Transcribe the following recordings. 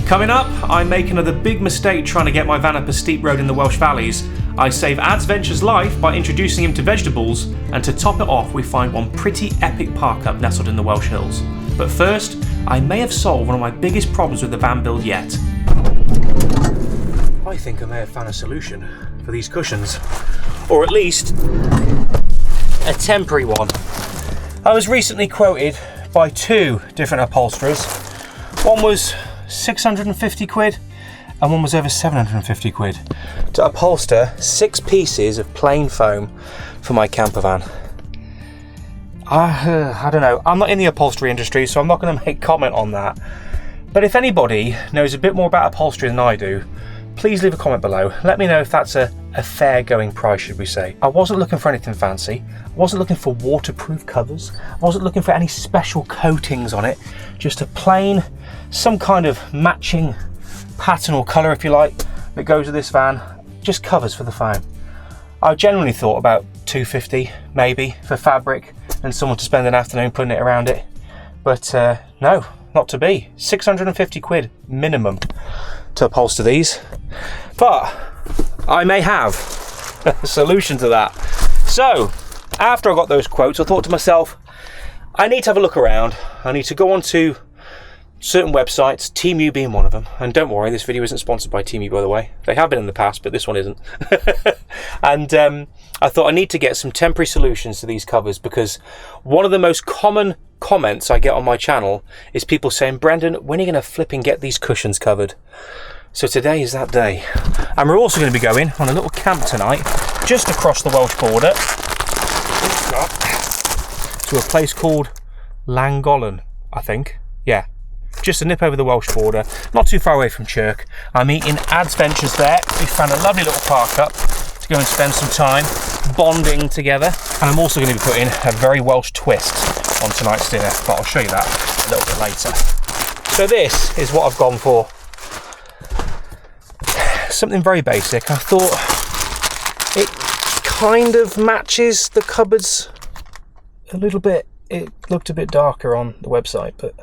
Coming up, I make another big mistake trying to get my van up a steep road in the Welsh Valleys. I save Adz Ventures' life by introducing him to vegetables, and to top it off we find one pretty epic park up nestled in the Welsh Hills. But first, I may have solved one of my biggest problems with the van build yet. I think I may have found a solution for these cushions, or at least a temporary one. I was recently quoted by two different upholsterers. One was 650 quid and one was over 750 quid to upholster 6 pieces of plain foam for my camper van. I don't know, I'm not in the upholstery industry, so I'm not going to make comment on that. But if anybody knows a bit more about upholstery than I do, please leave a comment below. Let me know if that's a fair going price, should we say. I wasn't looking for anything fancy. I wasn't looking for waterproof covers. I wasn't looking for any special coatings on it. Just a plain, some kind of matching pattern or colour, if you like, that goes with this van. Just covers for the foam. I generally thought about $250 maybe for fabric and someone to spend an afternoon putting it around it. But no, not to be. 650 quid minimum to upholster these. But I may have a solution to that. So after I got those quotes, I thought to myself, I need to have a look around. I need to go on to certain websites, Temu being one of them. And don't worry, this video isn't sponsored by Temu, by the way. They have been in the past, but this one isn't. And I thought I need to get some temporary solutions to these covers, because one of the most common comments I get on my channel is people saying, Brendan, when are you going to flip and get these cushions covered? So today is that day. And we're also going to be going on a little camp tonight, just across the Welsh border, to a place called Llangollen, I think. Yeah, just a nip over the Welsh border, not too far away from Chirk. I'm eating Adz Ventures there. We found a lovely little park up to go and spend some time bonding together. And I'm also going to be putting a very Welsh twist on tonight's dinner, but I'll show you that a little bit later. So this is what I've gone for. Something very basic. I thought it kind of matches the cupboards a little bit. It looked a bit darker on the website, but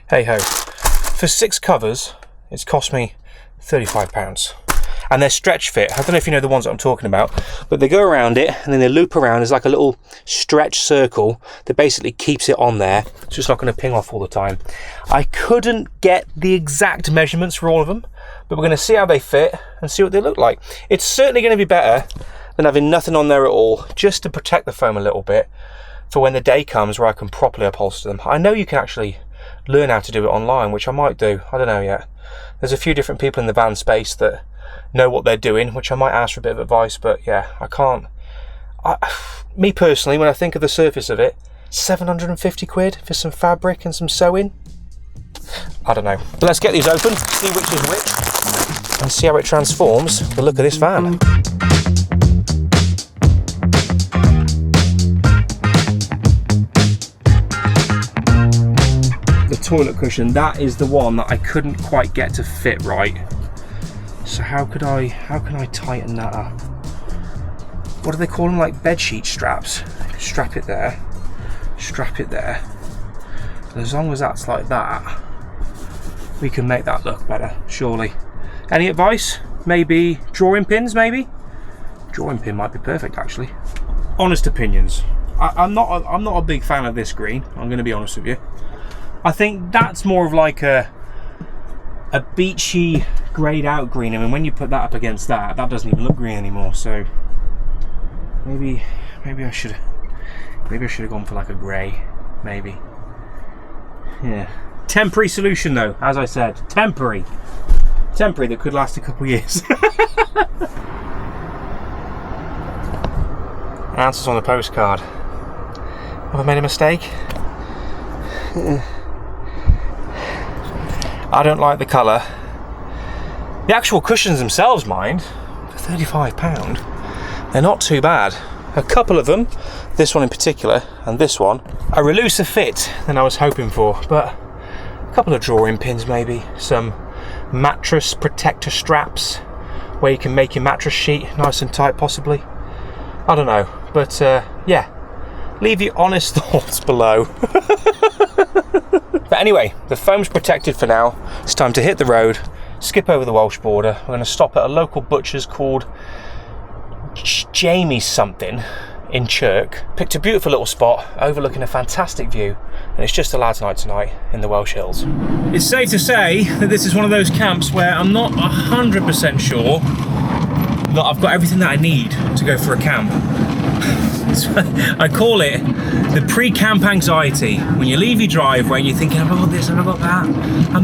hey ho. For 6 covers, it's cost me £35. And they're stretch fit. I don't know if you know the ones that I'm talking about, but they go around it and then they loop around. There's like a little stretch circle that basically keeps it on there. It's just not going to ping off all the time. I couldn't get the exact measurements for all of them, but we're going to see how they fit and see what they look like. It's certainly going to be better than having nothing on there at all, just to protect the foam a little bit for when the day comes where I can properly upholster them. I know you can actually learn how to do it online, which I might do. I don't know yet. There's a few different people in the van space that know what they're doing, which I might ask for a bit of advice, but yeah, I can't. Me personally, when I think of the surface of it, 750 quid for some fabric and some sewing? I don't know. But let's get these open, see which is which, and see how it transforms the look of this van. The toilet cushion, that is the one that I couldn't quite get to fit right. So how can I tighten that up? What do they call them, like bed sheet straps? Strap it there, strap it there. And as long as that's like that, we can make that look better, surely. Any advice? Maybe drawing pins, maybe? Drawing pin might be perfect, actually. Honest opinions. I'm not a big fan of this green, I'm going to be honest with you. I think that's more of like a beachy, greyed out green. I mean, when you put that up against that doesn't even look green anymore. So maybe I should have gone for like a grey, maybe. Yeah. Temporary solution though, as I said, temporary that could last a couple of years. Answers on the postcard. Have I made a mistake? I don't like the colour. The actual cushions themselves, mind, for £35, they're not too bad. A couple of them, this one in particular and this one, are a looser fit than I was hoping for, but a couple of drawing pins maybe, some mattress protector straps where you can make your mattress sheet nice and tight possibly. I don't know, but yeah, leave your honest thoughts below. But anyway, the foam's protected for now. It's time to hit the road skip over the Welsh border. We're going to stop at a local butcher's called Jamie something in Chirk. Picked a beautiful little spot overlooking a fantastic view, and it's just a lad's night tonight in the Welsh Hills. It's safe to say that this is one of those camps where I'm not 100% sure that I've got everything that I need to go for a camp. I call it the pre-camp anxiety. When you leave your driveway and you're thinking, have I got this, have I got that?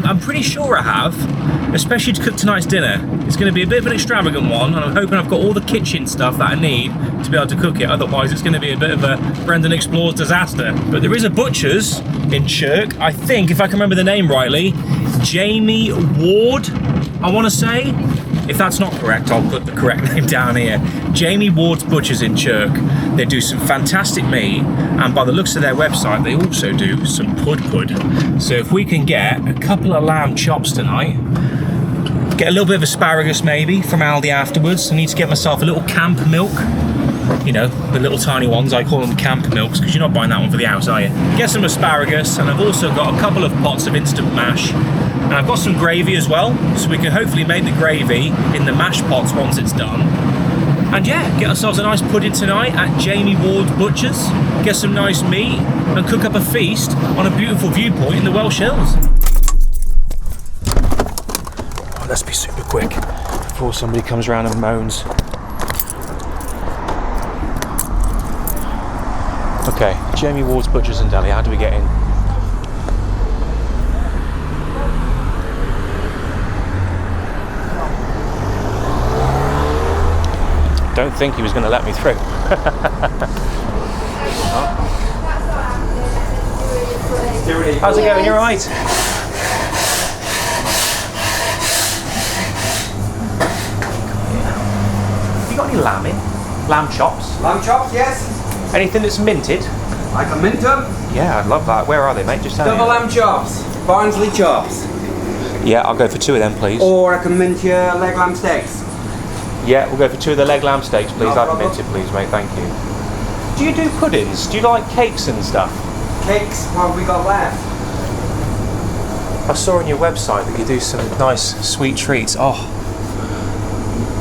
I'm pretty sure I have, especially to cook tonight's dinner. It's going to be a bit of an extravagant one, and I'm hoping I've got all the kitchen stuff that I need to be able to cook it. Otherwise, it's going to be a bit of a Brendan Explores disaster. But there is a butcher's in Chirk, I think, if I can remember the name rightly, Jamie Ward, I want to say. If that's not correct, I'll put the correct name down here. Jamie Ward's Butchers in Chirk. They do some fantastic meat, and by the looks of their website, they also do some pud. So if we can get a couple of lamb chops tonight, get a little bit of asparagus maybe from Aldi afterwards. I need to get myself a little camp milk. You know, the little tiny ones, I call them camp milks, because you're not buying that one for the house, are you? Get some asparagus, and I've also got a couple of pots of instant mash. And I've got some gravy as well, so we can hopefully make the gravy in the mash pots once it's done. And yeah, get ourselves a nice pudding tonight at Jamie Ward's Butchers, get some nice meat, and cook up a feast on a beautiful viewpoint in the Welsh Hills. Oh, let's be super quick before somebody comes around and moans. Okay, Jamie Ward's Butchers and Deli, how do we get in? Don't think he was going to let me through. How's it going? You alright? Have you got any lamb in? Lamb chops? Lamb chops, yes. Anything that's minted? I can mint them. Yeah, I'd love that. Where are they, mate? Just tell me. Double lamb chops. Barnsley chops. Yeah, I'll go for 2 of them, please. Or I can mint your leg lamb steaks. Yeah, we'll go for 2 of the leg lamb steaks, please. No I'd problem. mint it, please, mate. Thank you. Do you do puddings? Do you like cakes and stuff? Cakes, what have we got left? I saw on your website that you do some nice sweet treats. Oh.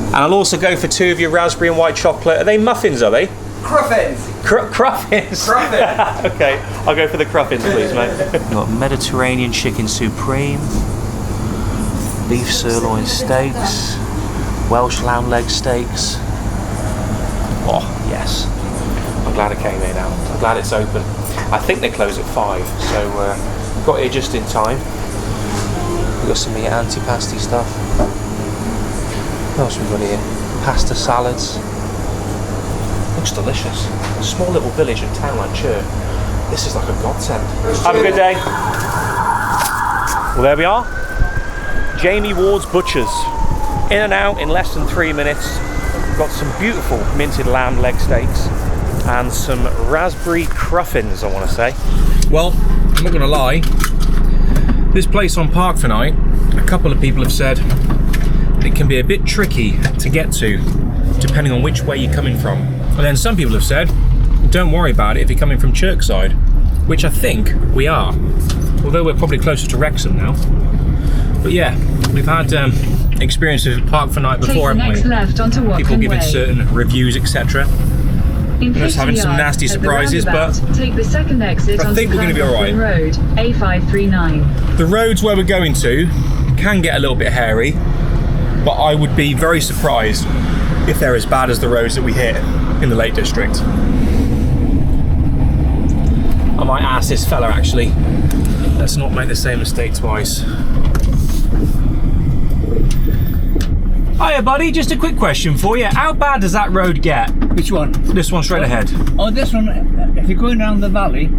And I'll also go for 2 of your raspberry and white chocolate. Are they muffins, are they? Cruffins. Cruffins? Cruffins. Okay, I'll go for the cruffins, please, mate. We've got Mediterranean chicken supreme, beef sirloin steaks, Welsh lamb leg steaks. Oh, yes. I'm glad I came here now. I'm glad it's open. I think they close at 5, so got here just in time. We've got some antipasti stuff. What else have we got here? Pasta salads. Looks delicious. A small little village and town like Chirk. This is like a godsend. Have a good day. Well, there we are. Jamie Ward's Butchers. In and out in less than 3 minutes. We've got some beautiful minted lamb leg steaks and some raspberry cruffins, I want to say. Well, I'm not going to lie. This place on Park for Night, a couple of people have said it can be a bit tricky to get to, depending on which way you're coming from. And then some people have said, don't worry about it if you're coming from Chirkside, which I think we are. Although we're probably closer to Wrexham now. But yeah, we've had experiences at Park for Night before, haven't we? Left onto People giving certain reviews, etc. In Just having some nasty surprises, but take the second exit I think we're going to be alright. Road, A539. The roads where we're going to can get a little bit hairy, but I would be very surprised if they're as bad as the roads that we hit in the Lake District. I might ask this fella actually, let's not make the same mistake twice. Hiya buddy, just a quick question for you. How bad does that road get? Which one? This one straight ahead. Oh, this one, if you're going down the valley...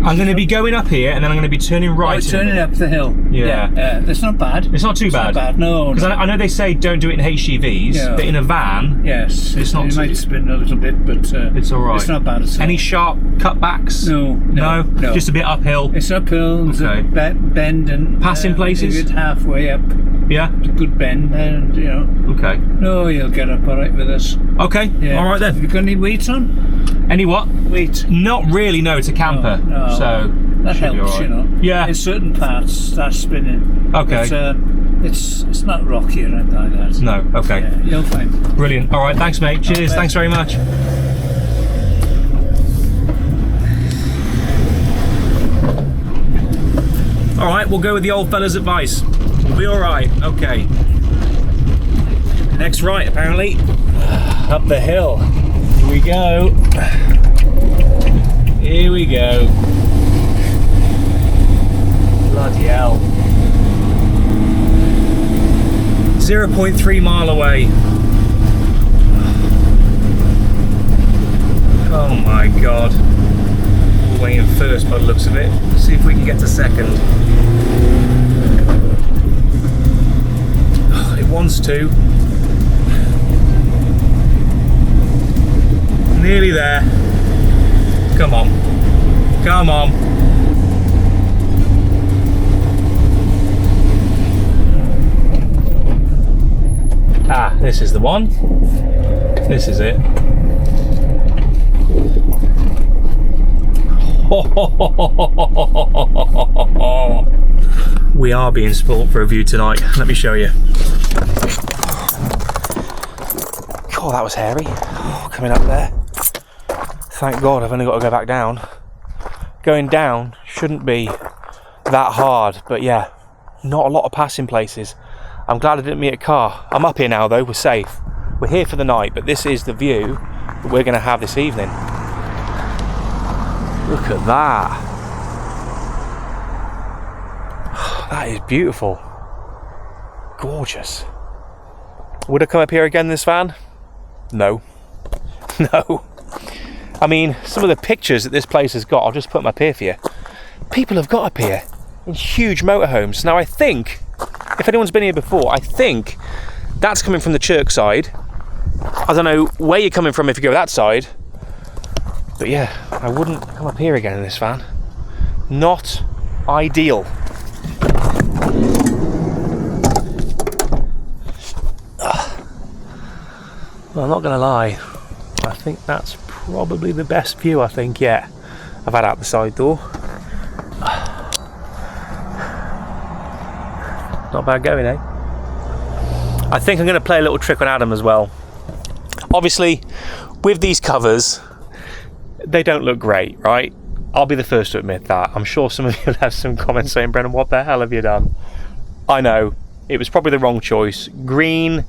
I'm going to be going up here and then I'm going to be turning right. Oh, turning up the hill. Yeah. That's not bad. It's not too bad. Not bad, no. Because I know they say don't do it in HGVs, Yeah. but in a van, Yes. It's not It too- might spin a little bit, but it's all right. it's not bad at all. Any sharp cutbacks? No. Just a bit uphill. It's uphill, there's Okay. a bend and... Passing places? You get halfway up, Yeah. it's a good bend, and, you know... Okay. No, you'll get up all right with this. Okay. Yeah. All right Have then. you got any weights on? Any what? Weight. Not really. No, it's a camper. No. So That should be helps, all right. you know. Yeah. In certain parts, that's spinning. Okay. But, It's not rocky or anything like that. No, okay. Yeah, you'll find. Brilliant. All right, thanks, mate. Cheers. Thanks very much. All right, we'll go with the old fella's advice. We'll be all right. Okay. Next right, apparently. Up the hill. Here we go. Here we go. Bloody hell. 0.3 mile away. Oh my god. We're weighing first by the looks of it. See if we can get to second. It wants to. Nearly there. Come on. Come on. Ah, this is the one. This is it. We are being spoilt for a view tonight. Let me show you. Oh, that was hairy. Oh, coming up there. Thank God I've only got to go back down. Going down shouldn't be that hard, but yeah, not a lot of passing places. I'm glad I didn't meet a car. I'm up here now though, we're safe. We're here for the night, but this is the view that we're going to have this evening. Look at that. That is beautiful. Gorgeous. Would I come up here again in this van? No. No. I mean, some of the pictures that this place has got, I'll just put them up here for you. People have got up here in huge motorhomes. Now I think, if anyone's been here before, I think that's coming from the church side. I don't know where you're coming from if you go that side. But yeah, I wouldn't come up here again in this van. Not ideal. Well, I'm not going to lie. I think that's probably the best view, I think, yeah. I've had out the side door. Not bad going, eh? I think I'm going to play a little trick on Adam as well. Obviously, with these covers, they don't look great, right? I'll be the first to admit that. I'm sure some of you will have some comments saying, Brennan, what the hell have you done? I know, it was probably the wrong choice. Green,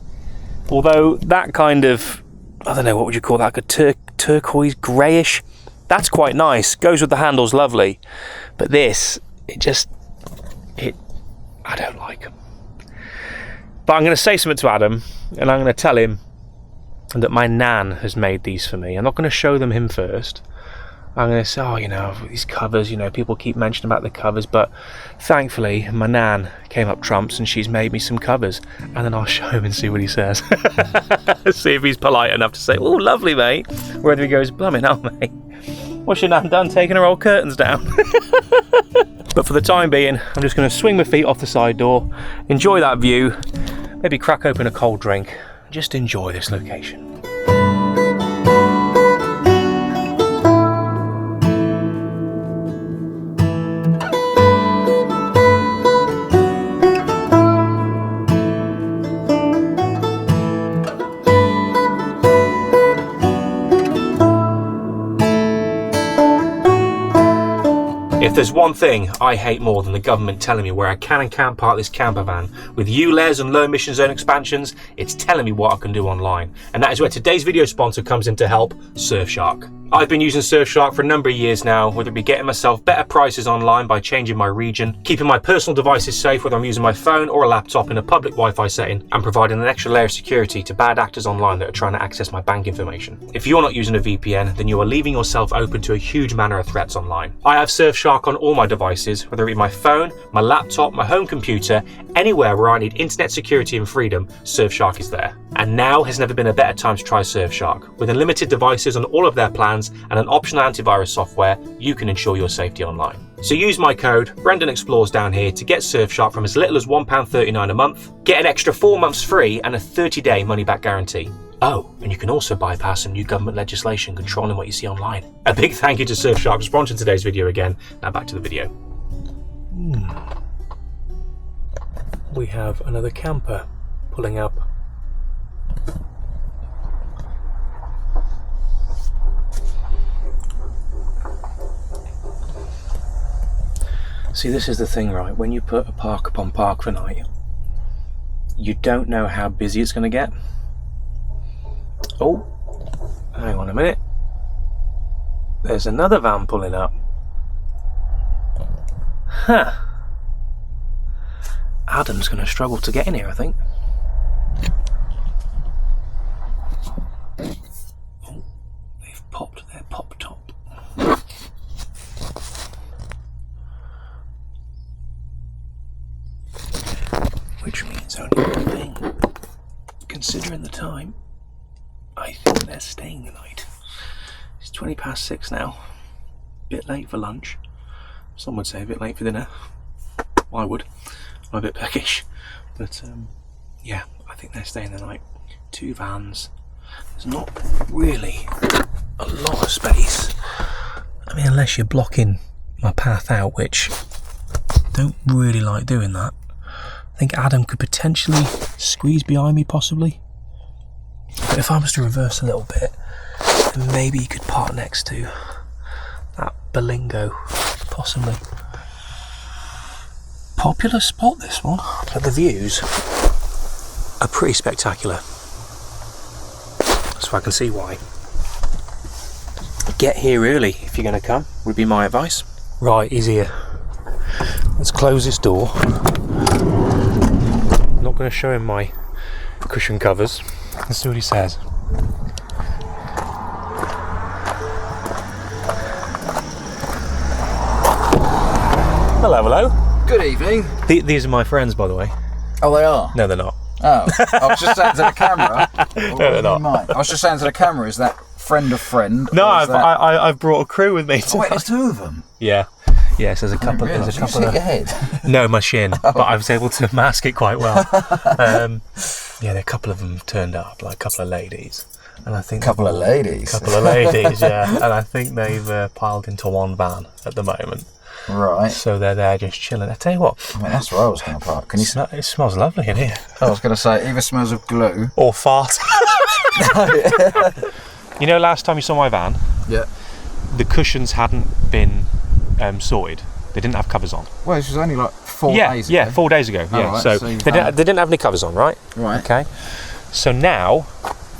although that kind of, I don't know, what would you call that? Like a turquoise, greyish. That's quite nice. Goes with the handles, lovely. But this, I don't like them. But I'm going to say something to Adam, and I'm going to tell him that my nan has made these for me. I'm not going to show them him first. I'm going to say, oh, you know, these covers, you know, people keep mentioning about the covers, but thankfully my nan came up trumps and she's made me some covers, and then I'll show him and see what he says. See if he's polite enough to say, oh, lovely, mate. Or whether he goes, blimey, no, mate. What's your nan done? Taking her old curtains down. But for the time being, I'm just going to swing my feet off the side door, enjoy that view, maybe crack open a cold drink, just enjoy this location. If there's one thing I hate more than the government telling me where I can and can't park this camper van with ULEZ and low emission zone expansions, it's telling me what I can do online. And that is where today's video sponsor comes in to help, Surfshark. I've been using Surfshark for a number of years now, whether it be getting myself better prices online by changing my region, keeping my personal devices safe whether I'm using my phone or a laptop in a public Wi-Fi setting, and providing an extra layer of security to bad actors online that are trying to access my bank information. If you're not using a VPN, then you are leaving yourself open to a huge manner of threats online. I have Surfshark on all my devices, whether it be my phone, my laptop, my home computer, anywhere where I need internet security and freedom, Surfshark is there. And now has never been a better time to try Surfshark. With unlimited devices on all of their plans and an optional antivirus software, you can ensure your safety online. So use my code Brendan Explores down here to get Surfshark from as little as £1.39 a month, get an extra 4 months free and a 30-day money-back guarantee. Oh, and you can also bypass some new government legislation controlling what you see online. A big thank you to Surfshark for sponsoring today's video again. Now back to the video. we have another camper pulling up. See, this is the thing, right? When you put a park up on Park for Night, you don't know how busy it's going to get. Oh, hang on a minute. There's another van pulling up. Huh. Adam's going to struggle to get in here, I think. Oh, they've popped their pop top. Which means only one thing. Considering the time, I think they're staying the night. It's 6:20 now. Bit late for lunch. Some would say a bit late for dinner. I would. I'm a bit peckish. But yeah, I think they're staying the night. 2 vans. There's not really a lot of space. I mean, unless you're blocking my path out, which I don't really like doing that. I think Adam could potentially squeeze behind me, possibly. But if I was to reverse a little bit, then maybe he could park next to that Belingo, possibly. Popular spot, this one, but the views are pretty spectacular. So I can see why. Get here early if you're going to come, would be my advice. Right, he's here. Let's close this door. I'm not going to show him my cushion covers. Let's see what he says. Hello, hello. Good evening. These are my friends, by the way. Oh, they are? No, they're not. Oh, I was just saying to the camera. No, they're not. I was just saying to the camera, is that friend of friend? No, I've brought a crew with me. Oh, wait, there's 2 of them? Yeah. Yes, there's a couple. There's a couple of... your head? No, my shin. But I was able to mask it quite well. Yeah, a couple of them turned up, like a couple of ladies. And I think Couple of ladies, yeah. And I think they've piled into one van at the moment. Right. So they're there just chilling. I tell you what. I mean, that's where I was going to park. Can you... It smells lovely in here. I was going to say, it either smells of glue... Or fart. You know, last time you saw my van? Yeah. The cushions hadn't been sorted. They didn't have covers on. Well, this was only like 4 days ago. Yeah, 4 days ago. Oh, Yeah, right. so So they didn't have any covers on, right? Right. Okay. So now,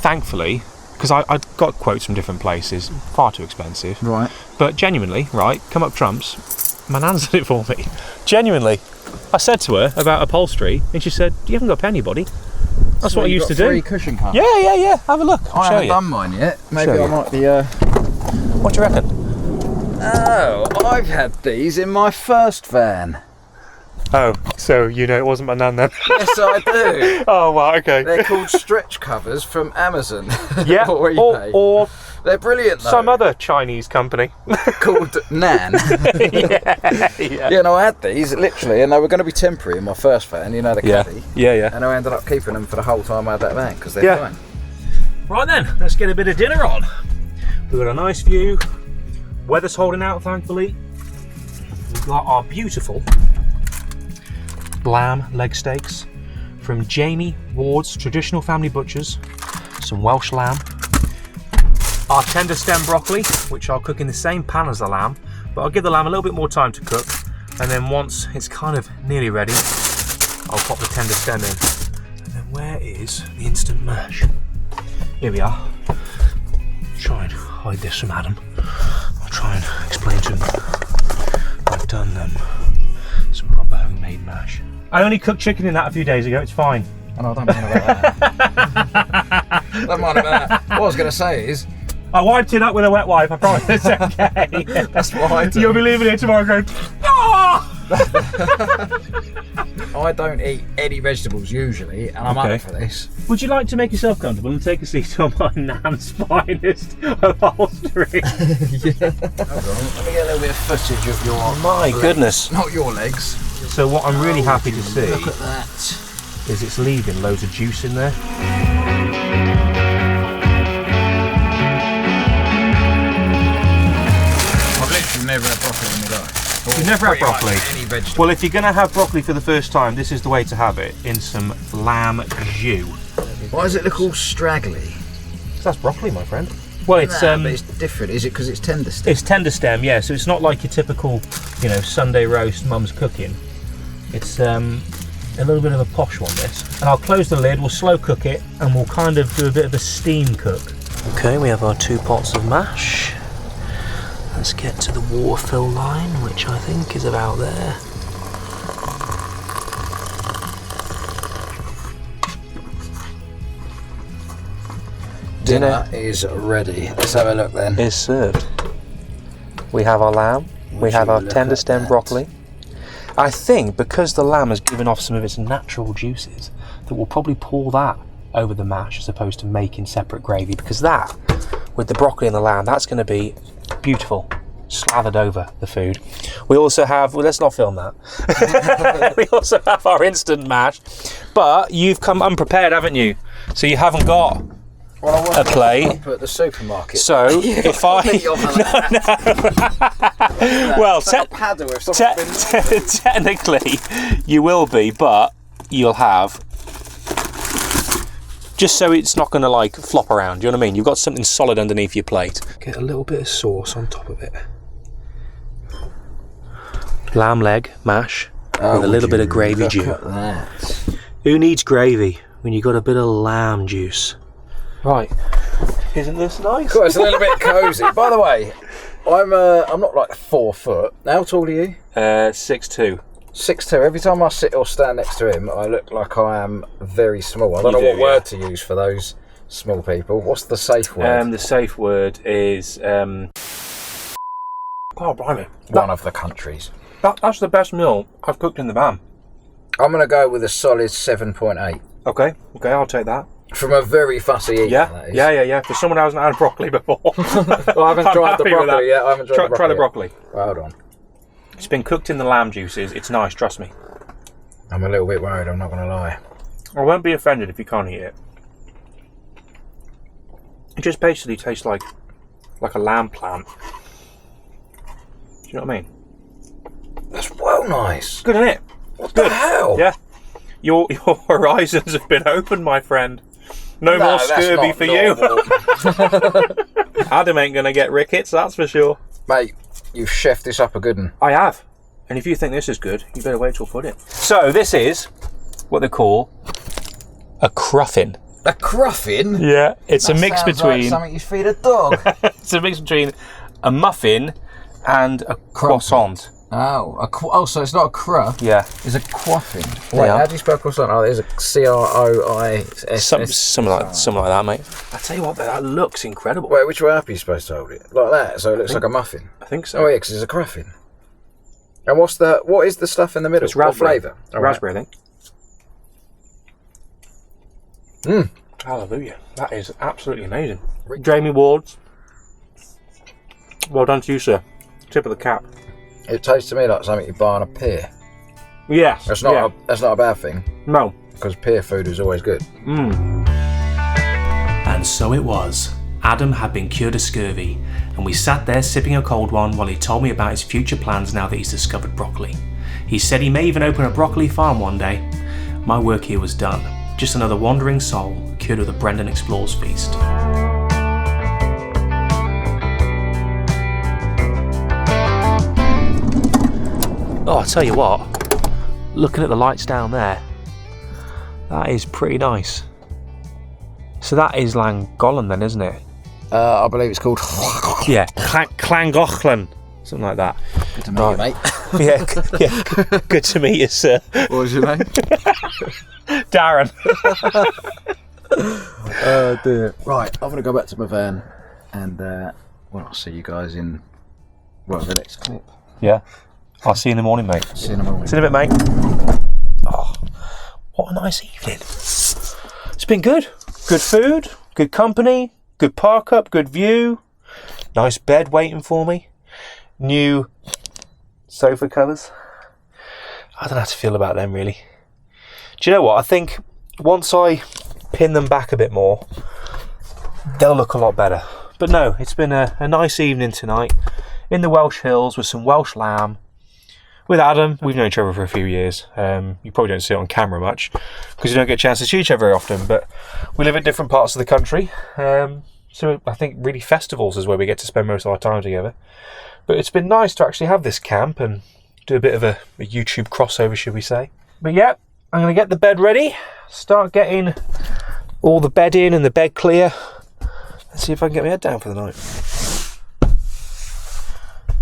thankfully, because I got quotes from different places, far too expensive. Right. But genuinely, right, come up trumps, my nan's did it for me. Genuinely. I said to her about upholstery, and she said, "You haven't got to pay anybody." That's what I used to do. 3 cushion covers? Yeah. Have a look. I'll I show haven't you. done mine yet. Maybe Show I you. might be... What do you reckon? Oh, I've had these in my first van. Oh, so you know it wasn't my nan then? Yes, I do. Oh, wow, okay. They're called stretch covers from Amazon. Yeah, or eBay. or They're brilliant, though. some other Chinese company. Called Nan. Yeah. Yeah, no, I had these, literally, and they were going to be temporary in my first van, you know, the caddy. Yeah. And I ended up keeping them for the whole time I had that van, because they're Yeah. fine. Right then, let's get a bit of dinner on. We've got a nice view. Weather's holding out, thankfully. We've got our beautiful lamb leg steaks from Jamie Ward's Traditional Family Butchers. Some Welsh lamb. Our tender stem broccoli, which I'll cook in the same pan as the lamb, but I'll give the lamb a little bit more time to cook. And then once it's kind of nearly ready, I'll pop the tender stem in. And then where is the instant mash? Here we are. Try and hide this from Adam. I'll try and explain to him I've done some proper homemade mash. I only cooked chicken in that a few days ago, it's fine. Oh, no, don't mind about that. Don't mind about that. What I was going to say is... I wiped it up with a wet wipe, I promise it's okay. That's what I do. You'll be leaving here tomorrow going, "Ah!" I don't eat any vegetables usually, and I'm Okay. up for this. Would you like to make yourself comfortable and take a seat on my nan's finest upholstery? Hold on, let me get a little bit of footage of your My legs. goodness. Not your legs. So what I'm really happy to see Look at that. is it's leaving loads of juice in there. I've literally never had broccoli in my life. You've never had broccoli? Any vegetable. Well, if you're going to have broccoli for the first time, this is the way to have it, in some lamb jus. Why does it look all straggly? That's broccoli, my friend. Well, it's but it's different. Is it because it's tender stem? It's tender stem, yeah. So it's not like your typical, Sunday roast mum's cooking. It's a little bit of a posh one, this. And I'll close the lid. We'll slow cook it, and we'll kind of do a bit of a steam cook. Okay, we have our 2 pots of mash. Let's get to the water fill line, which I think is about there. Dinner is ready. Let's have a look then. Is served. We have our lamb. We have our tender stem broccoli. I think because the lamb has given off some of its natural juices, that we'll probably pour that over the mash as opposed to making separate gravy, because that, with the broccoli and the lamb, that's going to be beautiful, slathered over the food. We also have, well, let's not film that. We also have our instant mash, but you've come unprepared, haven't you? So you haven't got a plate. At the supermarket. So if well, technically you will be, but you'll have, just so it's not going to like flop around. Do you know what I mean? You've got something solid underneath your plate. Get a little bit of sauce on top of it. Lamb leg mash with a little bit of gravy juice. Who needs gravy when you've got a bit of lamb juice? Right, isn't this nice? Cool, it's a little bit cosy. By the way, I'm not like 4 foot. How tall are you? 6'2". 6'2". Every time I sit or stand next to him, I look like I am very small. I don't know what word to use for those small people. What's the safe word? The safe word is oh, blimey. One of the countries. That's the best meal I've cooked in the van. I'm going to go with a solid 7.8. Okay, I'll take that. From a very fussy eater, that is. Yeah. For someone who hasn't had broccoli before. Well, I haven't tried the broccoli yet. I haven't Try the broccoli. Right, hold on. It's been cooked in the lamb juices. It's nice, trust me. I'm a little bit worried, I'm not going to lie. I won't be offended if you can't eat it. It just basically tastes like a lamb plant. Do you know what I mean? That's well nice. Good, isn't it? What the hell? Yeah. Your horizons have been opened, my friend. No more scurvy for you. Adam ain't going to get rickets, that's for sure. Mate, you've chefed this up a good one. I have. And if you think this is good, you better wait till I put it. So this is what they call a cruffin. A cruffin? Yeah. It's That a mix sounds between... like something you feed a dog. It's a mix between a muffin and a croissant. Oh, so it's not a cruff. Yeah. It's a quaffin. Wait, how do you spell croissant? Oh, there's a C-R-O-I-S-S. Something like that, mate. I tell you what, that looks incredible. Wait, which way up are you supposed to hold it? Like that, so it looks like a muffin. I think so. Oh yeah, because it's a cruffin. And what is the stuff in the middle? It's raspberry. What flavour? Raspberry, I think. Mmm. Hallelujah. That is absolutely amazing. Jamie Wards. Well done to you, sir. Tip of the cap. It tastes to me like something you buy on a pier. Yes. That's not a bad thing. No. Because pier food is always good. And so it was. Adam had been cured of scurvy, and we sat there sipping a cold one while he told me about his future plans now that he's discovered broccoli. He said he may even open a broccoli farm one day. My work here was done. Just another wandering soul cured of the Brendan Explores feast. Oh, I'll tell you what, looking at the lights down there, that is pretty nice. So that is Llangollen then, isn't it? I believe it's called... Yeah, Llangollen, something like that. Good to meet you, mate. Yeah, good to meet you, sir. What was your name? Darren. Oh dear. Right, I'm going to go back to my van and I'll see you guys in, the next clip. Yeah. I'll see you in the morning, mate. See you in the morning. See you in a bit, mate. Oh, what a nice evening. It's been good. Good food, good company, good park up, good view. Nice bed waiting for me. New sofa covers. I don't know how to feel about them, really. Do you know what? I think once I pin them back a bit more, they'll look a lot better. But no, it's been a nice evening tonight in the Welsh Hills with some Welsh lamb, with Adam, we've known each other for a few years. You probably don't see it on camera much because you don't get a chance to see each other very often, but we live in different parts of the country. So I think really festivals is where we get to spend most of our time together. But it's been nice to actually have this camp and do a bit of a YouTube crossover, should we say. But yeah, I'm going to get the bed ready, start getting all the bed in and the bed clear. Let's see if I can get my head down for the night.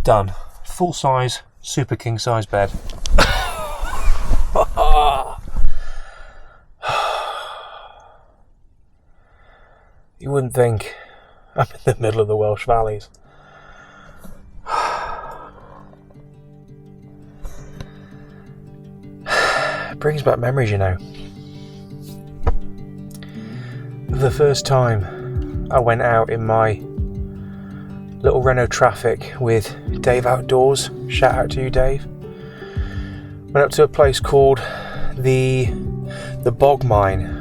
Done. Full size, super king size bed. You wouldn't think I'm in the middle of the Welsh Valleys. It brings back memories, you know. The first time I went out in my little Renault Traffic with Dave Outdoors, shout out to you, Dave. Went up to a place called the Bog Mine,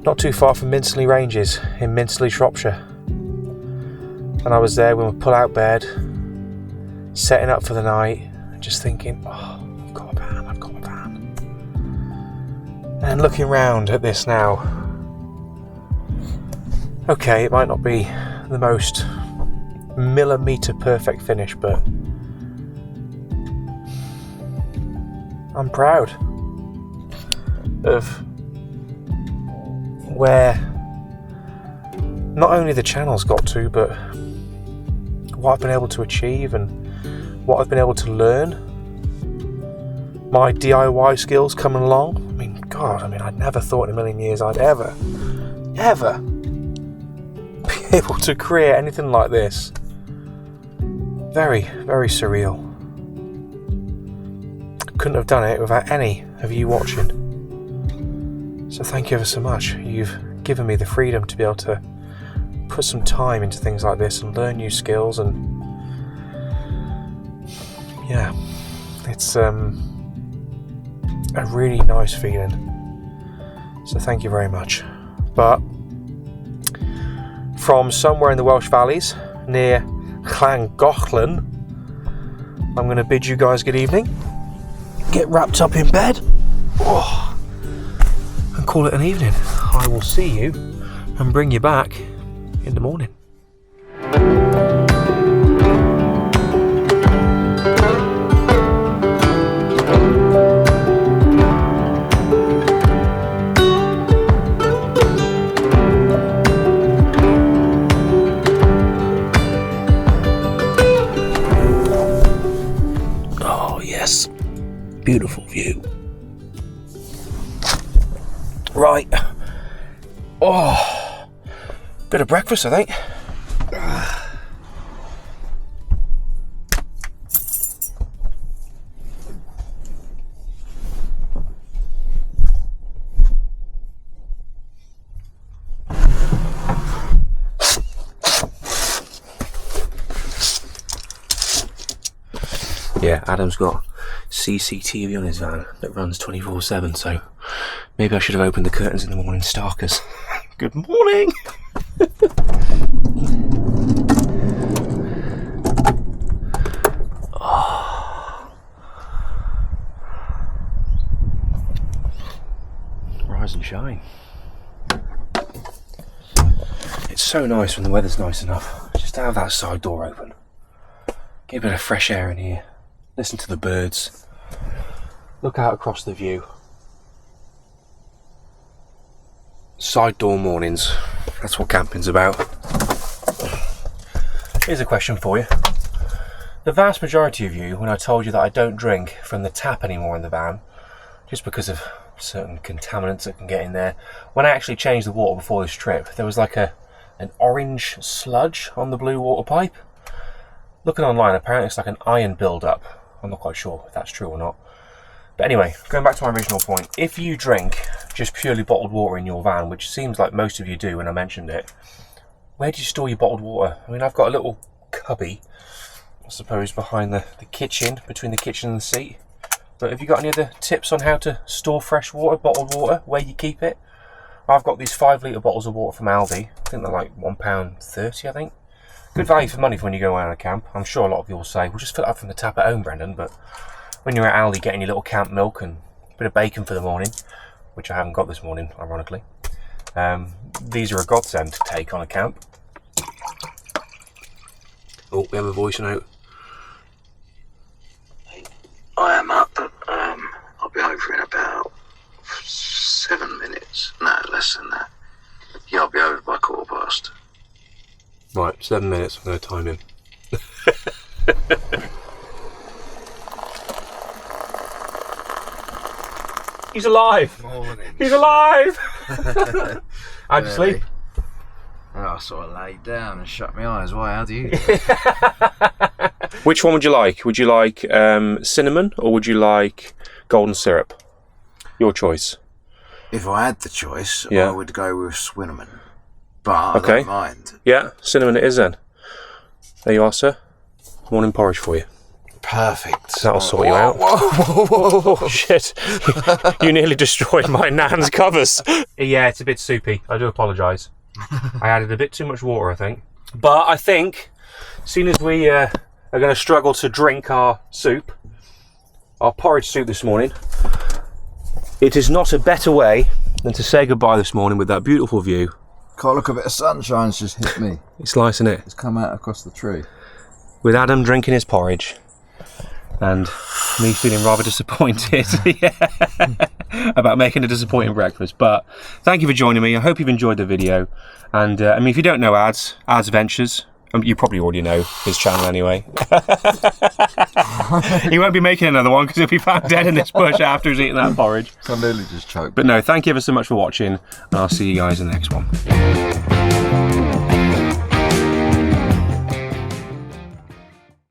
not too far from Minsterley Ranges in Minsterley, Shropshire. And I was there when we pull out bed, setting up for the night, just thinking, oh, I've got a van. And looking round at this now, okay, it might not be the most millimetre perfect finish, but I'm proud of where not only the channel's got to, but what I've been able to achieve and what I've been able to learn. My DIY skills coming along. I mean, God, I'd never thought in a million years I'd ever be able to create anything like this. Very, very surreal. Couldn't have done it without any of you watching. So thank you ever so much. You've given me the freedom to be able to put some time into things like this and learn new skills, and yeah, it's a really nice feeling. So thank you very much. But from somewhere in the Welsh Valleys near Llangollen, I'm going to bid you guys good evening, get wrapped up in bed, and call it an evening. I will see you and bring you back in the morning. Beautiful view. Right. Oh, bit of breakfast, I think. Yeah, Adam's got CCTV on his van that runs 24/7, so maybe I should have opened the curtains in the morning, starkers. Good morning! Rise and shine. It's so nice when the weather's nice enough just to have that side door open. Get a bit of fresh air in here. Listen to the birds, look out across the view. Side door mornings, that's what camping's about. Here's a question for you. The vast majority of you, when I told you that I don't drink from the tap anymore in the van, just because of certain contaminants that can get in there, when I actually changed the water before this trip, there was like an orange sludge on the blue water pipe. Looking online, apparently it's like an iron build-up. I'm not quite sure if that's true or not. But anyway, going back to my original point, if you drink just purely bottled water in your van, which seems like most of you do when I mentioned it, where do you store your bottled water? I mean, I've got a little cubby, I suppose, behind the kitchen, between the kitchen and the seat. But have you got any other tips on how to store fresh water, bottled water, where you keep it? I've got these 5 litre bottles of water from Aldi. I think they're like £1.30, I think. Good value for money for when you go out on a camp. I'm sure a lot of you will say, we'll just fill it up from the tap at home, Brendan, but when you're at Aldi getting your little camp milk and a bit of bacon for the morning, which I haven't got this morning, ironically. These are a godsend to take on a camp. Oh, we have a voice note. I am up, but I'll be over in about 7 minutes. No, less than that. Yeah, I'll be over by 15:15. Right, 7 minutes, I'm going to time him. He's alive! Morning. He's alive! How'd you sleep? I sort of laid down and shut my eyes. Why? How do you? Which one would you like? Would you like cinnamon or would you like golden syrup? Your choice. If I had the choice, Yeah. I would go with cinnamon. But I Okay. don't mind. Yeah, cinnamon it is then. There you are, sir. Morning porridge for you. Perfect. That'll sort you out. Whoa. Shit. You nearly destroyed my nan's covers. Yeah, it's a bit soupy. I do apologise. I added a bit too much water, I think. But I think, seeing as we are going to struggle to drink our soup, our porridge soup this morning, it is not a better way than to say goodbye this morning with that beautiful view. Can't look, a bit of sunshine's just hit me. It's nice, isn't it? It's come out across the tree. With Adam drinking his porridge and me feeling rather disappointed about making a disappointing breakfast. But thank you for joining me. I hope you've enjoyed the video. And I mean, if you don't know Adz Ventures, you probably already know his channel anyway. He won't be making another one because he'll be found dead in this bush after he's eaten that porridge. I nearly just choked. But no, thank you ever so much for watching, and I'll see you guys in the next one.